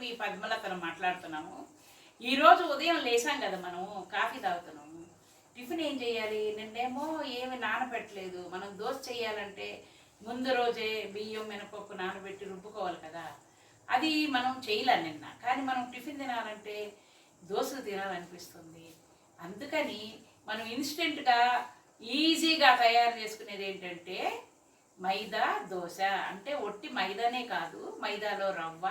మీ పద్మలతను మాట్లాడుతున్నాము. ఈరోజు ఉదయం లేసాం కదా, మనము కాఫీ తాగుతున్నాము. టిఫిన్ ఏం చేయాలి? నిన్నేమో ఏమి నానబెట్టలేదు. మనం దోశ చేయాలంటే ముందు రోజే బియ్యం మినపప్పు నానబెట్టి రుబ్బుకోవాలి కదా. అది మనం చేయలేం నిన్న. కానీ మనం టిఫిన్ తినాలంటే దోశలు తినాలనిపిస్తుంది. అందుకని మనం ఇన్స్టెంట్గా ఈజీగా తయారు చేసుకునేది ఏంటంటే మైదా దోశ. అంటే ఒట్టి మైదానే కాదు, మైదాలో రవ్వ,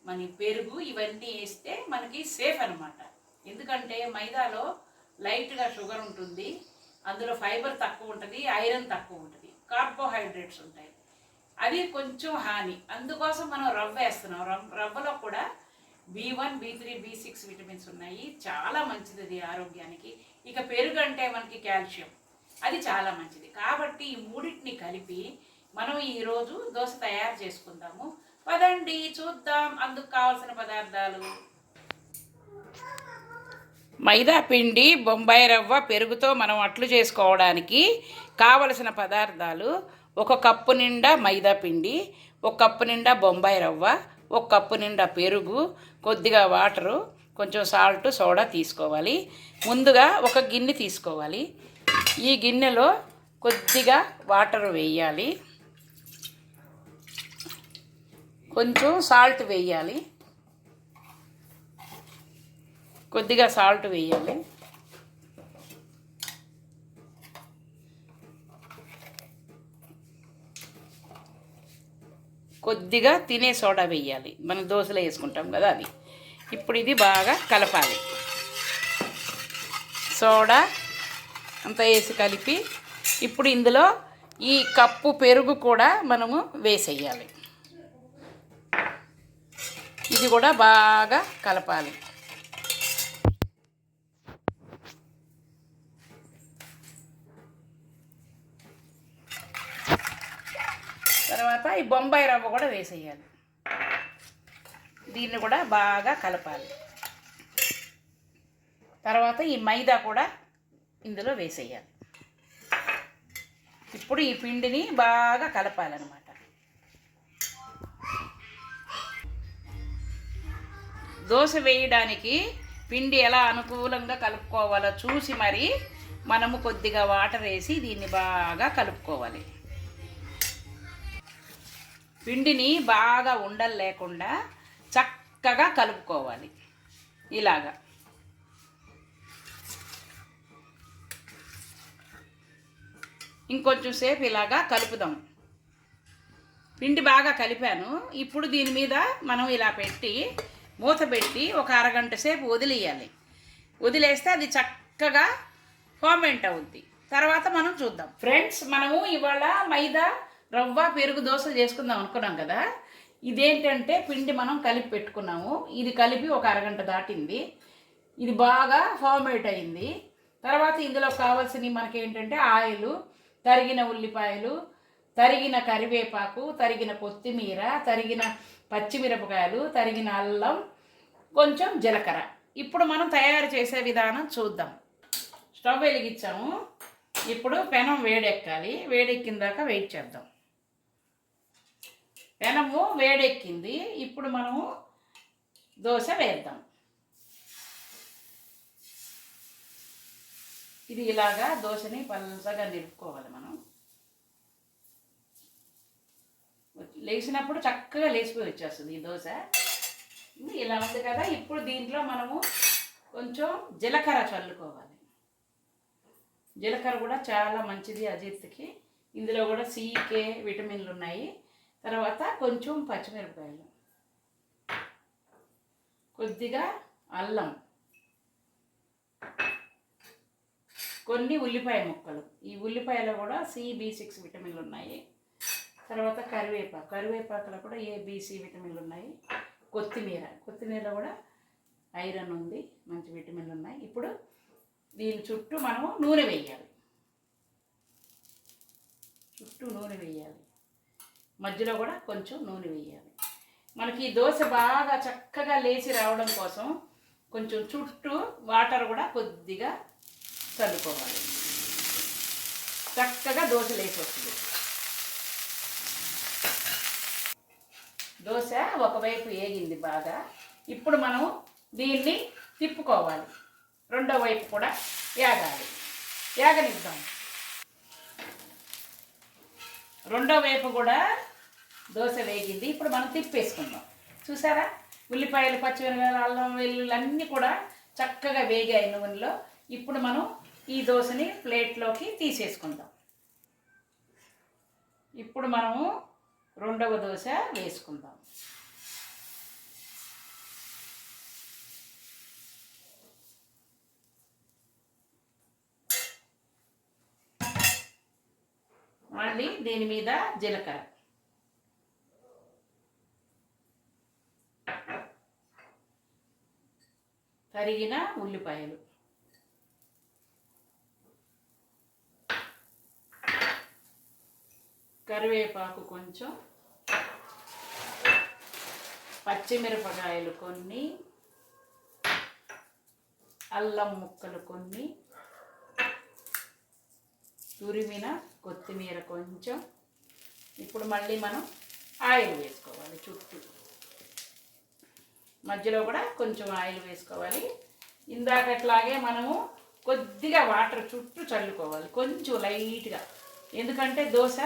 మన పెరుగు ఇవన్నీ వేస్తే మనకి సేఫ్ అనమాట. ఎందుకంటే మైదాలో లైట్గా షుగర్ ఉంటుంది, అందులో ఫైబర్ తక్కువ ఉంటుంది, ఐరన్ తక్కువ ఉంటుంది, కార్బోహైడ్రేట్స్ ఉంటాయి. అది కొంచెం హాని. అందుకోసం మనం రవ్వ వేస్తున్నాం. రవ్వలో కూడా B1, B3, B6 విటమిన్స్ ఉన్నాయి. చాలా మంచిది అది ఆరోగ్యానికి. ఇక పెరుగు అంటే మనకి కాల్షియం, అది చాలా మంచిది. కాబట్టి ఈ మూడింటిని కలిపి మనం ఈరోజు దోశ తయారు చేసుకుందాము. పదండి చూద్దాం. అందుకు కావాల్సిన పదార్థాలు: మైదా పిండి, బొంబాయి రవ్వ, పెరుగుతో మనం అట్లు చేసుకోవడానికి కావలసిన పదార్థాలు: 1 కప్పు నిండా మైదా పిండి, 1 కప్పు నిండా బొంబాయి రవ్వ, 1 కప్పు నిండా పెరుగు, కొద్దిగా వాటరు, కొంచెం సాల్ట్, సోడా తీసుకోవాలి. ముందుగా ఒక గిన్నె తీసుకోవాలి. ఈ గిన్నెలో కొద్దిగా వాటర్ వేయాలి, కొంచెం సాల్ట్ వేయాలి, కొద్దిగా సాల్ట్ వేయాలి, కొద్దిగా తినే సోడా వేయాలి. మనం దోశలో వేసుకుంటాం కదా అది. ఇప్పుడు ఇది బాగా కలపాలి. సోడా అంతా వేసి కలిపి ఇప్పుడు ఇందులో ఈ కప్పు పెరుగు కూడా మనము వేసేయాలి. ఇది కూడా బాగా కలపాలి. తర్వాత ఈ బొంబాయి రవ్వ కూడా వేసేయాలి. దీన్ని కూడా బాగా కలపాలి. తర్వాత ఈ మైదా కూడా ఇందులో వేసేయాలి. ఇప్పుడు ఈ పిండిని బాగా కలపాలన్నమాట. దోశ వేయడానికి పిండి ఎలా అనుకూలంగా కలుపుకోవాలో చూసి మరి మనము కొద్దిగా వాటర్ వేసి దీన్ని బాగా కలుపుకోవాలి. పిండిని బాగా ఉండలు లేకుండా చక్కగా కలుపుకోవాలి. ఇలాగా ఇంకొంచెం సేపు ఇలాగా కలుపుదాం. పిండి బాగా కలిపాను. ఇప్పుడు దీని మీద మనం ఇలా పెట్టి మూత పెట్టి ఒక అరగంట సేపు వదిలేయాలి. వదిలేస్తే అది చక్కగా ఫర్మెంట్ అవుద్ది. తర్వాత మనం చూద్దాం. ఫ్రెండ్స్, మనము ఇవాళ మైదా రవ్వ పెరుగు దోశలు చేసుకుందాం అనుకున్నాం కదా. ఇదేంటంటే పిండి మనం కలిపి పెట్టుకున్నాము. ఇది కలిపి ఒక అరగంట దాటింది. ఇది బాగా ఫర్మెంట్ అయింది. తర్వాత ఇందులో కావాల్సినవి మనకేంటంటే ఆయిల్, తరిగిన ఉల్లిపాయలు, తరిగిన కరివేపాకు, తరిగిన కొత్తిమీర, తరిగిన పచ్చిమిరపకాయలు, తరిగిన అల్లం, కొంచెం జీలకర్ర. ఇప్పుడు మనం తయారు చేసే విధానం చూద్దాం. స్టవ్ వెలిగించాము. ఇప్పుడు పెనం వేడెక్కాలి. వేడెక్కిన దాకా వెయిట్ చేద్దాం. పెనము వేడెక్కింది. ఇప్పుడు మనము దోశ వేద్దాం. ఇది ఇలాగా దోశని పల్చగా నిలుపుకోవాలి. మనం లేచినప్పుడు చక్కగా లేచిపోయి వచ్చేస్తుంది ఈ దోశ. ఇలా ఉంది కదా. ఇప్పుడు దీంట్లో మనము కొంచెం జీలకర్ర చల్లుకోవాలి. జీలకర్ర కూడా చాలా మంచిది అజీర్తికి. ఇందులో కూడా C, K విటమిన్లు ఉన్నాయి. తర్వాత కొంచెం పచ్చిమిరపకాయలు, కొద్దిగా అల్లం, కొన్ని ఉల్లిపాయ ముక్కలు. ఈ ఉల్లిపాయలో కూడా C, B6 విటమిన్లు ఉన్నాయి. తర్వాత కరివేపాకులో కూడా A, B, C విటమిన్లు ఉన్నాయి. కొత్తిమీరలో కూడా ఐరన్ ఉంది, మంచి విటమిన్లు ఉన్నాయి. ఇప్పుడు దీని చుట్టూ మనము నూనె వేయాలి. చుట్టూ నూనె వేయాలి. మధ్యలో కూడా కొంచెం నూనె వేయాలి. మనకి ఈ దోశ బాగా చక్కగా లేచి రావడం కోసం కొంచెం చుట్టూ వాటర్ కూడా కొద్దిగా చల్లుకోవాలి. చక్కగా దోశ లేచి వస్తుంది. దోశ ఒకవైపు వేగింది బాగా. ఇప్పుడు మనం దీన్ని తిప్పుకోవాలి, రెండో వైపు కూడా వేగాలి, వేగనిద్దాం. రెండో వైపు కూడా దోశ వేగింది. ఇప్పుడు మనం తిప్పేసుకుందాం. చూసారా, ఉల్లిపాయలు, పచ్చిమిరపకాయలు, అల్లం వెల్లుల్లి అన్నీ కూడా చక్కగా వేగాయి నూనెలో. ఇప్పుడు మనం ఈ దోశని ప్లేట్లోకి తీసేసుకుందాం. ఇప్పుడు మనము రెండవ దోశ వేసుకుందాం. మళ్ళీ దీని మీద జీలకర్ర, తరిగిన ఉల్లిపాయలు, కరివేపాకు కొంచెం, పచ్చిమిరపకాయలు కొన్ని, అల్లం ముక్కలు కొన్ని, తురిమిన కొత్తిమీర కొంచెం. ఇప్పుడు మళ్ళీ మనం ఆయిల్ వేసుకోవాలి చుట్టూ, మధ్యలో కూడా కొంచెం ఆయిల్ వేసుకోవాలి. ఇందాకట్లాగే మనము కొద్దిగా వాటర్ చుట్టూ చల్లుకోవాలి, కొంచెం లైట్గా, ఎందుకంటే దోశ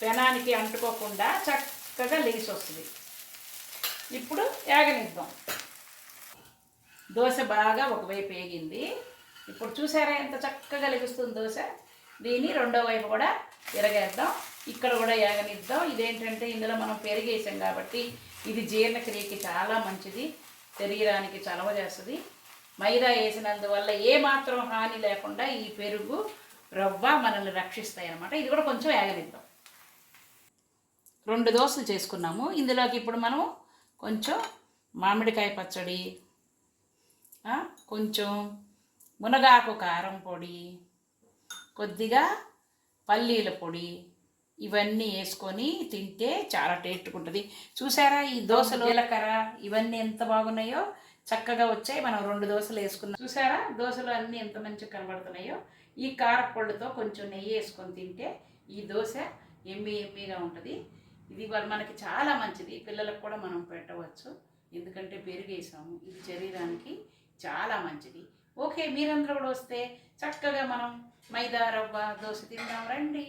పెనానికి అంటుకోకుండా చక్కగా లేసి వస్తుంది. ఇప్పుడు వేగనిద్దాం. దోశ బాగా ఒకవైపు వేగింది. ఇప్పుడు చూసారా ఎంత చక్కగా లెగుస్తుంది దోశ. దీన్ని రెండో వైపు కూడా తిరగేద్దాం, ఇక్కడ కూడా వేగనిద్దాం. ఇదేంటంటే ఇందులో మనం పెరిగేసాం కాబట్టి ఇది జీర్ణక్రియకి చాలా మంచిది, శరీరానికి చలవ చేస్తుంది. మైదా వేసినందువల్ల ఏమాత్రం హాని లేకుండా ఈ పెరుగు, రవ్వ మనల్ని రక్షిస్తాయి అన్నమాట. ఇది కూడా కొంచెం వేగనిద్దాం. 2 దోశలు చేసుకున్నాము. ఇందులోకి ఇప్పుడు మనం కొంచెం మామిడికాయ పచ్చడి, కొంచెం మునగాకు కారం పొడి, కొద్దిగా పల్లీల పొడి, ఇవన్నీ వేసుకొని తింటే చాలా టేస్ట్గా ఉంటుంది. చూసారా ఈ దోశలు, జీలకర్ర ఇవన్నీ ఎంత బాగున్నాయో, చక్కగా వచ్చాయి. మనం 2 దోశలు వేసుకున్నాం. చూసారా దోశలు అన్నీ ఎంత మంచిగా కనబడుతున్నాయో. ఈ కారపొడితో కొంచెం నెయ్యి వేసుకొని తింటే ఈ దోశ ఎమ్మిగా ఉంటుంది. ఇది మనకి చాలా మంచిది, పిల్లలకు కూడా మనం పెట్టవచ్చు, ఎందుకంటే పెరిగేసాము. ఇది శరీరానికి చాలా మంచిది. ఓకే, మీరందరూ కూడా వస్తే చక్కగా మనం మైదా రవ్వ దోశ తిందాం రండి.